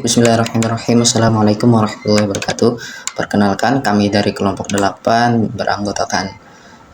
Bismillahirrahmanirrahim. Assalamualaikum warahmatullahi wabarakatuh. Perkenalkan, kami dari kelompok 8 beranggotakan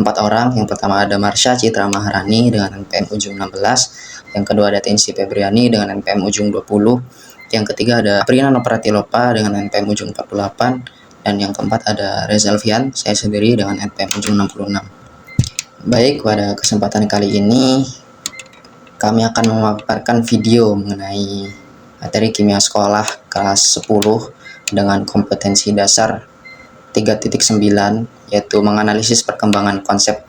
4 orang. Yang pertama ada Marsha Citra Maharani dengan NPM ujung 16. Yang kedua ada Tensi Febriani dengan NPM ujung 20. Yang ketiga ada Prina Nopratilopa dengan NPM ujung 48. Dan yang keempat ada Reza Alfian, saya sendiri dengan NPM ujung 66. Baik, pada kesempatan kali ini kami akan memaparkan video mengenai materi kimia sekolah kelas 10 dengan kompetensi dasar 3.9, yaitu menganalisis perkembangan konsep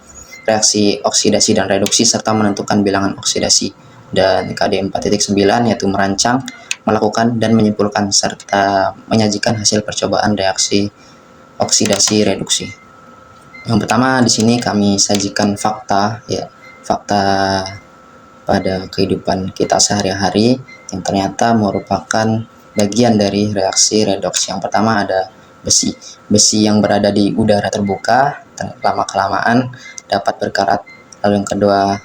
reaksi oksidasi dan reduksi serta menentukan bilangan oksidasi, dan KD 4.9 yaitu merancang, melakukan dan menyimpulkan serta menyajikan hasil percobaan reaksi oksidasi reduksi. Yang pertama di sini kami sajikan fakta pada kehidupan kita sehari-hari yang ternyata merupakan bagian dari reaksi redoks. Yang pertama ada besi yang berada di udara terbuka lama-kelamaan dapat berkarat. Lalu yang kedua,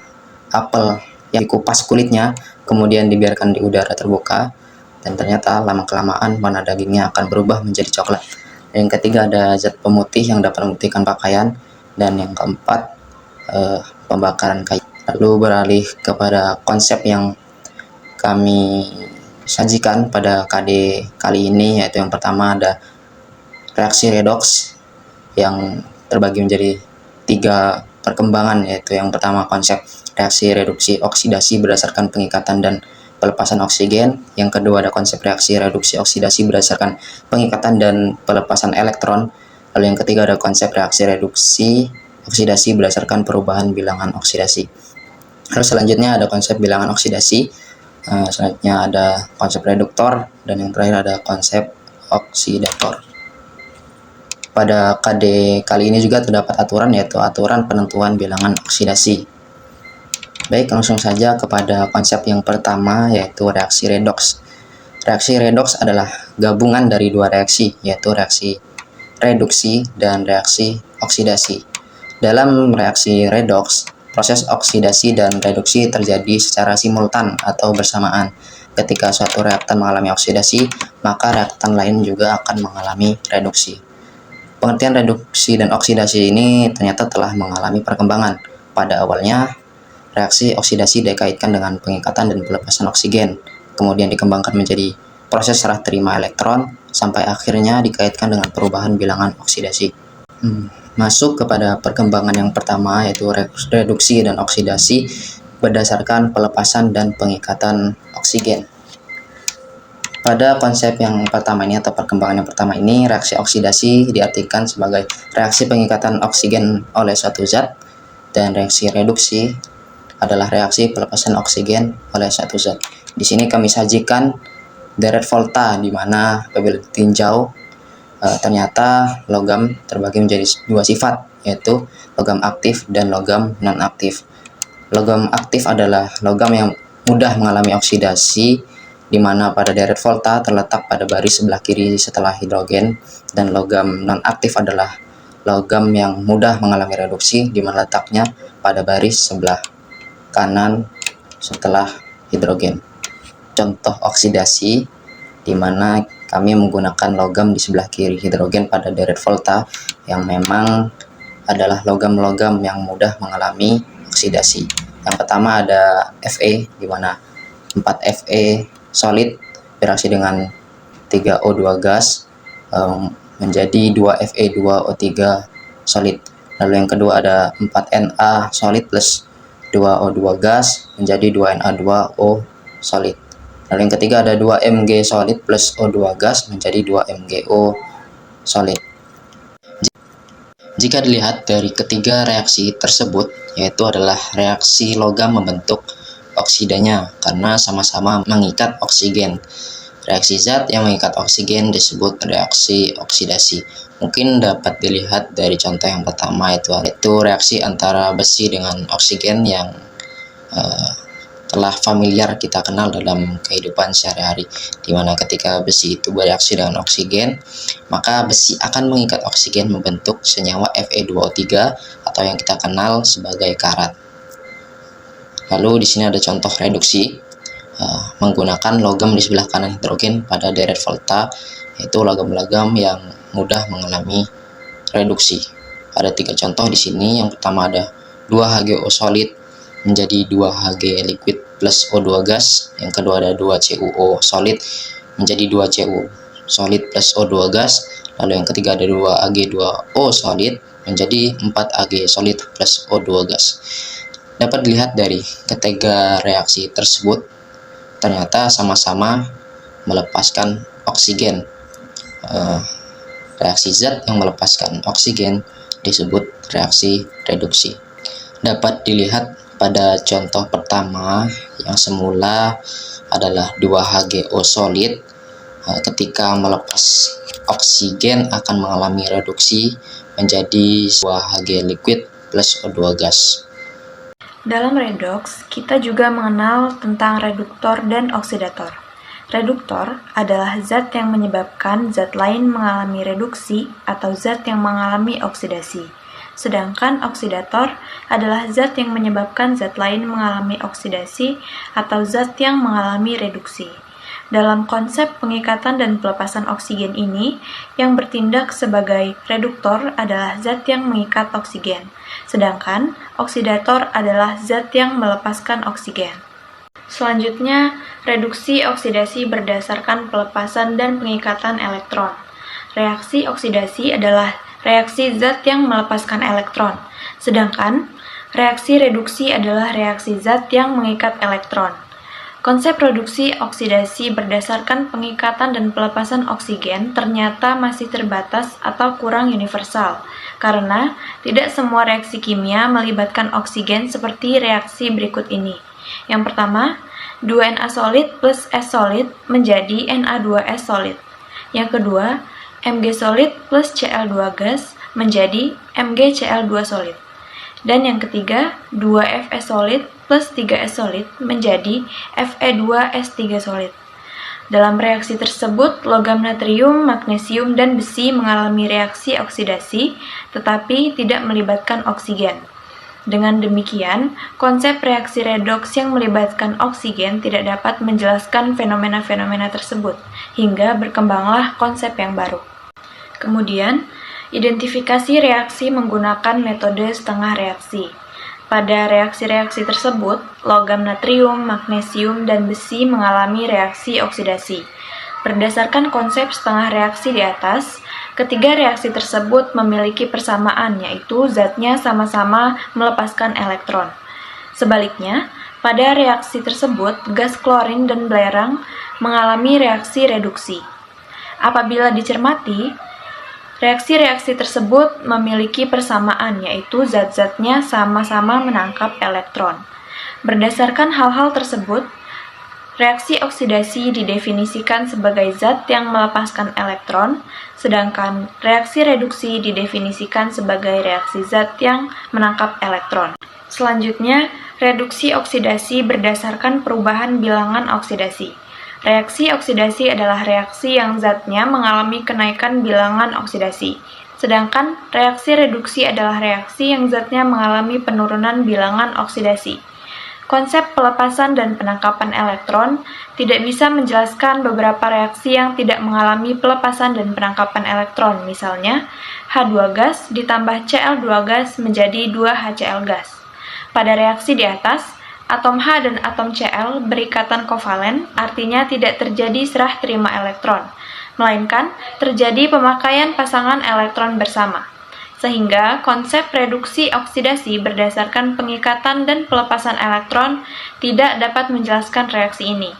apel yang dikupas kulitnya kemudian dibiarkan di udara terbuka dan ternyata lama-kelamaan warna dagingnya akan berubah menjadi coklat. Yang ketiga ada zat pemutih yang dapat memutihkan pakaian, dan yang keempat pembakaran kayu. Lalu beralih kepada konsep yang kami sajikan pada KD kali ini, yaitu yang pertama ada reaksi redoks yang terbagi menjadi 3 perkembangan, yaitu yang pertama konsep reaksi reduksi oksidasi berdasarkan pengikatan dan pelepasan oksigen. Yang kedua ada konsep reaksi reduksi oksidasi berdasarkan pengikatan dan pelepasan elektron. Lalu yang ketiga ada konsep reaksi reduksi oksidasi berdasarkan perubahan bilangan oksidasi. Lalu selanjutnya ada konsep bilangan oksidasi, selanjutnya ada konsep reduktor, dan yang terakhir ada konsep oksidator. Pada KD kali ini juga terdapat aturan, yaitu aturan penentuan bilangan oksidasi. Baik, langsung saja kepada konsep yang pertama, yaitu reaksi redoks. Reaksi redoks adalah gabungan dari 2 reaksi, yaitu reaksi reduksi dan reaksi oksidasi. Dalam reaksi redoks, proses oksidasi dan reduksi terjadi secara simultan atau bersamaan. Ketika suatu reaktan mengalami oksidasi, maka reaktan lain juga akan mengalami reduksi. Pengertian reduksi dan oksidasi ini ternyata telah mengalami perkembangan. Pada awalnya, reaksi oksidasi dikaitkan dengan pengikatan dan pelepasan oksigen, kemudian dikembangkan menjadi proses serah terima elektron, sampai akhirnya dikaitkan dengan perubahan bilangan oksidasi. Masuk kepada perkembangan yang pertama, yaitu reduksi dan oksidasi berdasarkan pelepasan dan pengikatan oksigen. Pada konsep yang pertama ini atau perkembangan yang pertama ini, reaksi oksidasi diartikan sebagai reaksi pengikatan oksigen oleh suatu zat, dan reaksi reduksi adalah reaksi pelepasan oksigen oleh suatu zat. Di sini kami sajikan deret volta, di mana apabila ditinjau ternyata logam terbagi menjadi 2 sifat, yaitu logam aktif dan logam non-aktif. Logam aktif adalah logam yang mudah mengalami oksidasi, di mana pada deret volta terletak pada baris sebelah kiri setelah hidrogen, dan logam non-aktif adalah logam yang mudah mengalami reduksi, di mana letaknya pada baris sebelah kanan setelah hidrogen. Contoh oksidasi di mana kami menggunakan logam di sebelah kiri hidrogen pada deret volta yang memang adalah logam-logam yang mudah mengalami oksidasi. Yang pertama ada Fe, di mana 4 Fe solid bereaksi dengan 3O2 gas menjadi 2 Fe2O3 solid. Lalu yang kedua ada 4 Na solid plus 2O2 gas menjadi 2 Na2O solid. Lalu yang ketiga ada 2 Mg solid plus O2 gas menjadi 2 MgO solid. Jika dilihat dari ketiga reaksi tersebut, yaitu adalah reaksi logam membentuk oksidanya karena sama-sama mengikat oksigen. Reaksi zat yang mengikat oksigen disebut reaksi oksidasi. Mungkin dapat dilihat dari contoh yang pertama, yaitu reaksi antara besi dengan oksigen yang telah familiar kita kenal dalam kehidupan sehari-hari, di mana ketika besi itu bereaksi dengan oksigen, maka besi akan mengikat oksigen membentuk senyawa Fe2O3 atau yang kita kenal sebagai karat. Lalu di sini ada contoh reduksi. menggunakan logam di sebelah kanan hidrogen pada deret volta, yaitu logam-logam yang mudah mengalami reduksi. Ada 3 contoh di sini. Yang pertama ada 2HgO solid menjadi 2Hg liquid plus O2 gas. Yang kedua ada 2CuO solid menjadi 2Cu solid plus O2 gas. Lalu yang ketiga ada 2Ag2O solid menjadi 4Ag solid plus O2 gas. Dapat dilihat dari ketiga reaksi tersebut ternyata sama-sama melepaskan oksigen. Reaksi zat yang melepaskan oksigen disebut reaksi reduksi. Dapat dilihat pada contoh pertama yang semula adalah 2HgO solid, ketika melepas oksigen akan mengalami reduksi menjadi 2Hg liquid plus O2 gas. Dalam redoks, kita juga mengenal tentang reduktor dan oksidator. Reduktor adalah zat yang menyebabkan zat lain mengalami reduksi atau zat yang mengalami oksidasi. Sedangkan oksidator adalah zat yang menyebabkan zat lain mengalami oksidasi atau zat yang mengalami reduksi. Dalam konsep pengikatan dan pelepasan oksigen ini, yang bertindak sebagai reduktor adalah zat yang mengikat oksigen, sedangkan oksidator adalah zat yang melepaskan oksigen. Selanjutnya, reduksi oksidasi berdasarkan pelepasan dan pengikatan elektron. Reaksi oksidasi adalah reaksi zat yang melepaskan elektron, sedangkan reaksi reduksi adalah reaksi zat yang mengikat elektron. Konsep reduksi oksidasi berdasarkan pengikatan dan pelepasan oksigen ternyata masih terbatas atau kurang universal, karena tidak semua reaksi kimia melibatkan oksigen seperti reaksi berikut ini. Yang pertama, 2Na solid plus S solid menjadi Na2S solid. Yang kedua, Mg solid plus Cl2 gas menjadi MgCl2 solid. Dan yang ketiga, 2Fs solid plus 3S solid menjadi Fe2S3 solid. Dalam reaksi tersebut, logam natrium, magnesium, dan besi mengalami reaksi oksidasi, tetapi tidak melibatkan oksigen. Dengan demikian, konsep reaksi redoks yang melibatkan oksigen tidak dapat menjelaskan fenomena-fenomena tersebut, hingga berkembanglah konsep yang baru. Kemudian, identifikasi reaksi menggunakan metode setengah reaksi. Pada reaksi-reaksi tersebut, logam natrium, magnesium, dan besi mengalami reaksi oksidasi. Berdasarkan konsep setengah reaksi di atas, ketiga reaksi tersebut memiliki persamaan, yaitu zatnya sama-sama melepaskan elektron. Sebaliknya, pada reaksi tersebut, gas klorin dan belerang mengalami reaksi reduksi. Apabila dicermati, reaksi-reaksi tersebut memiliki persamaan, yaitu zat-zatnya sama-sama menangkap elektron. Berdasarkan hal-hal tersebut, reaksi oksidasi didefinisikan sebagai zat yang melepaskan elektron, sedangkan reaksi reduksi didefinisikan sebagai reaksi zat yang menangkap elektron. Selanjutnya, reduksi oksidasi berdasarkan perubahan bilangan oksidasi. Reaksi oksidasi adalah reaksi yang zatnya mengalami kenaikan bilangan oksidasi, sedangkan reaksi reduksi adalah reaksi yang zatnya mengalami penurunan bilangan oksidasi. Konsep pelepasan dan penangkapan elektron tidak bisa menjelaskan beberapa reaksi yang tidak mengalami pelepasan dan penangkapan elektron, misalnya H2 gas ditambah Cl2 gas menjadi 2HCl gas. Pada reaksi di atas, atom H dan atom Cl berikatan kovalen, artinya tidak terjadi serah terima elektron, melainkan terjadi pemakaian pasangan elektron bersama. Sehingga konsep reduksi oksidasi berdasarkan pengikatan dan pelepasan elektron tidak dapat menjelaskan reaksi ini.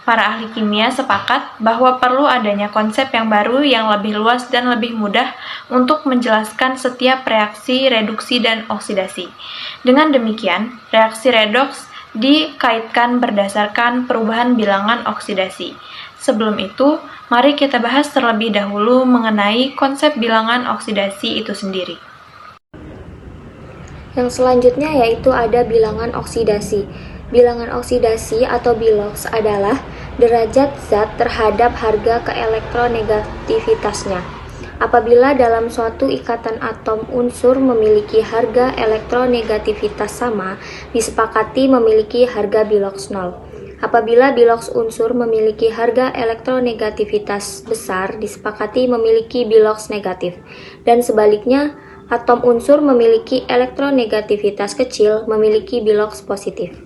Para ahli kimia sepakat bahwa perlu adanya konsep yang baru yang lebih luas dan lebih mudah untuk menjelaskan setiap reaksi reduksi dan oksidasi. Dengan demikian, reaksi redoks dikaitkan berdasarkan perubahan bilangan oksidasi. Sebelum itu, mari kita bahas terlebih dahulu mengenai konsep bilangan oksidasi itu sendiri. Yang selanjutnya yaitu ada bilangan oksidasi. Bilangan oksidasi atau bilox adalah derajat zat terhadap harga keelektronegativitasnya. Apabila dalam suatu ikatan atom unsur memiliki harga elektronegativitas sama, disepakati memiliki harga bilox 0. Apabila biloks unsur memiliki harga elektronegativitas besar, disepakati memiliki biloks negatif, dan sebaliknya, atom unsur memiliki elektronegativitas kecil memiliki biloks positif.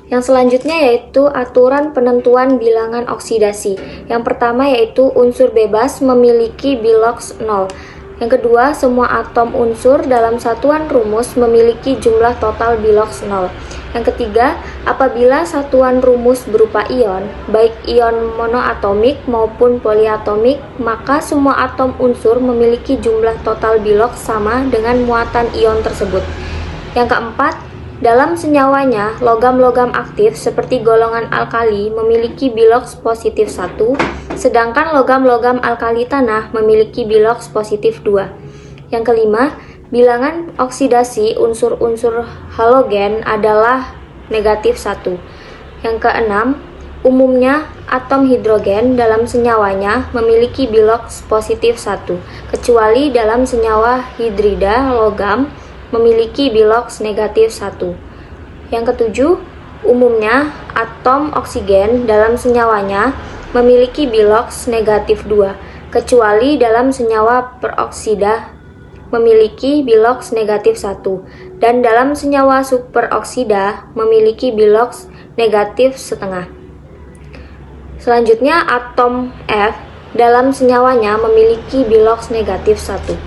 Yang selanjutnya yaitu aturan penentuan bilangan oksidasi. Yang pertama yaitu unsur bebas memiliki biloks 0. Yang kedua, semua atom unsur dalam satuan rumus memiliki jumlah total biloks 0. Yang ketiga, apabila satuan rumus berupa ion, baik ion monoatomik maupun poliatomik, maka semua atom unsur memiliki jumlah total biloks sama dengan muatan ion tersebut. Yang keempat, dalam senyawanya, logam-logam aktif seperti golongan alkali memiliki biloks positif 1, sedangkan logam-logam alkali tanah memiliki biloks positif 2. Yang kelima, bilangan oksidasi unsur-unsur halogen adalah negatif 1. Yang keenam, umumnya atom hidrogen dalam senyawanya memiliki biloks positif 1, kecuali dalam senyawa hidrida logam memiliki biloks negatif 1. Yang ketujuh, umumnya atom oksigen dalam senyawanya memiliki biloks negatif 2, kecuali dalam senyawa peroksida memiliki biloks negatif 1, dan dalam senyawa superoksida memiliki biloks negatif setengah. Selanjutnya, atom F dalam senyawanya memiliki biloks negatif 1.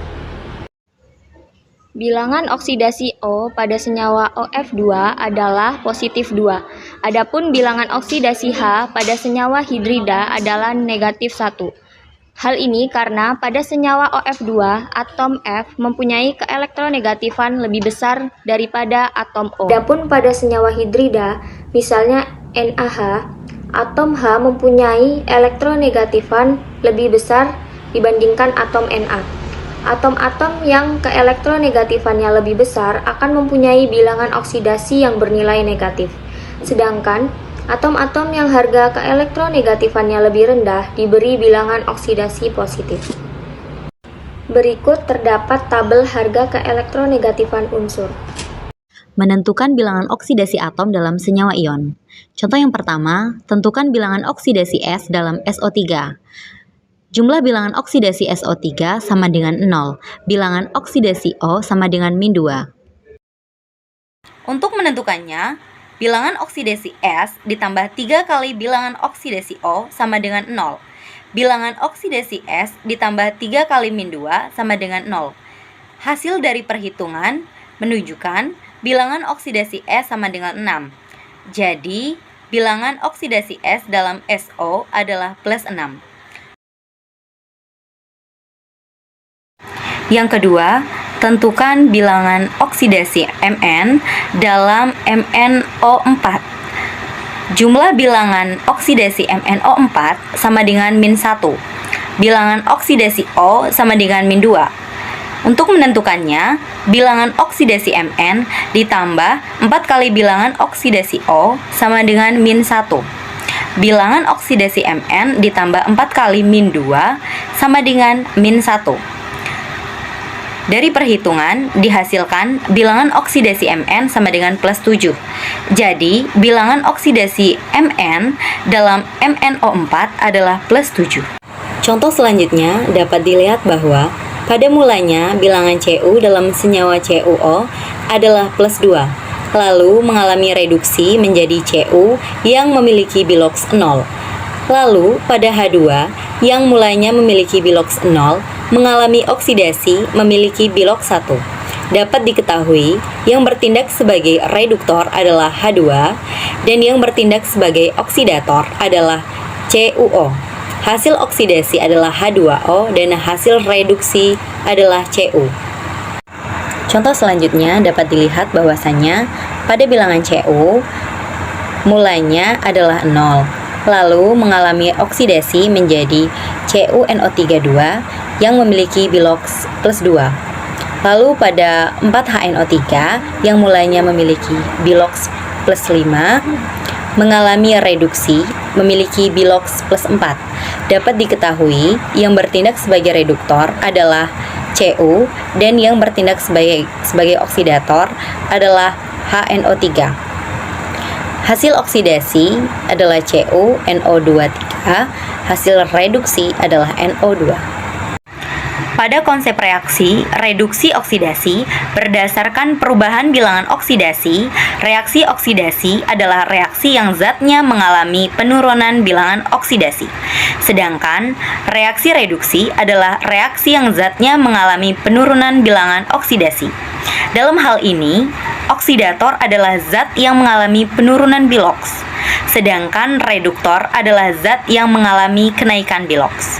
Bilangan oksidasi O pada senyawa OF2 adalah positif 2. Adapun bilangan oksidasi H pada senyawa hidrida adalah negatif 1. Hal ini karena pada senyawa OF2, atom F mempunyai keelektronegatifan lebih besar daripada atom O. Adapun pada senyawa hidrida, misalnya NaH, atom H mempunyai elektronegatifan lebih besar dibandingkan atom Na. Atom-atom yang keelektronegatifannya lebih besar akan mempunyai bilangan oksidasi yang bernilai negatif. Sedangkan atom-atom yang harga keelektronegatifannya lebih rendah diberi bilangan oksidasi positif. Berikut terdapat tabel harga keelektronegatifan unsur. Menentukan bilangan oksidasi atom dalam senyawa ion. Contoh yang pertama, tentukan bilangan oksidasi S dalam SO3. Jumlah bilangan oksidasi SO3 sama dengan 0, bilangan oksidasi O sama dengan -2. Untuk menentukannya, bilangan oksidasi S ditambah 3 kali bilangan oksidasi O sama dengan 0. Bilangan oksidasi S ditambah 3 kali -2 sama dengan 0. Hasil dari perhitungan menunjukkan bilangan oksidasi S sama dengan 6. Jadi, bilangan oksidasi S dalam SO adalah +6. Yang kedua, tentukan bilangan oksidasi Mn dalam MnO4. Jumlah bilangan oksidasi MnO4 sama dengan -1. Bilangan oksidasi O sama dengan -2. Untuk menentukannya, bilangan oksidasi Mn ditambah 4 kali bilangan oksidasi O sama dengan -1. Bilangan oksidasi Mn ditambah 4 kali -2 sama dengan -1. Dari perhitungan dihasilkan bilangan oksidasi Mn sama dengan +7. Jadi, bilangan oksidasi Mn dalam MnO4 adalah +7. Contoh selanjutnya dapat dilihat bahwa pada mulanya bilangan Cu dalam senyawa CuO adalah +2, lalu mengalami reduksi menjadi Cu yang memiliki biloks 0. Lalu pada H2 yang mulanya memiliki biloks 0 mengalami oksidasi memiliki biloks 1. Dapat diketahui yang bertindak sebagai reduktor adalah H2 dan yang bertindak sebagai oksidator adalah CuO. Hasil oksidasi adalah H2O dan hasil reduksi adalah Cu. Contoh selanjutnya dapat dilihat bahwasannya pada bilangan Cu mulanya adalah 0. Lalu mengalami oksidasi menjadi CuNO32 yang memiliki biloks +2. Lalu pada 4HNO3 yang mulanya memiliki biloks +5 mengalami reduksi memiliki biloks +4. Dapat diketahui yang bertindak sebagai reduktor adalah Cu dan yang bertindak sebagai oksidator adalah HNO3. Hasil oksidasi adalah CuNO2 3, hasil reduksi adalah NO2. Pada konsep reaksi, reduksi oksidasi berdasarkan perubahan bilangan oksidasi. Reaksi oksidasi adalah reaksi yang zatnya mengalami penurunan bilangan oksidasi. Sedangkan reaksi reduksi adalah reaksi yang zatnya mengalami penurunan bilangan oksidasi. Dalam hal ini, oksidator adalah zat yang mengalami penurunan biloks, sedangkan reduktor adalah zat yang mengalami kenaikan biloks.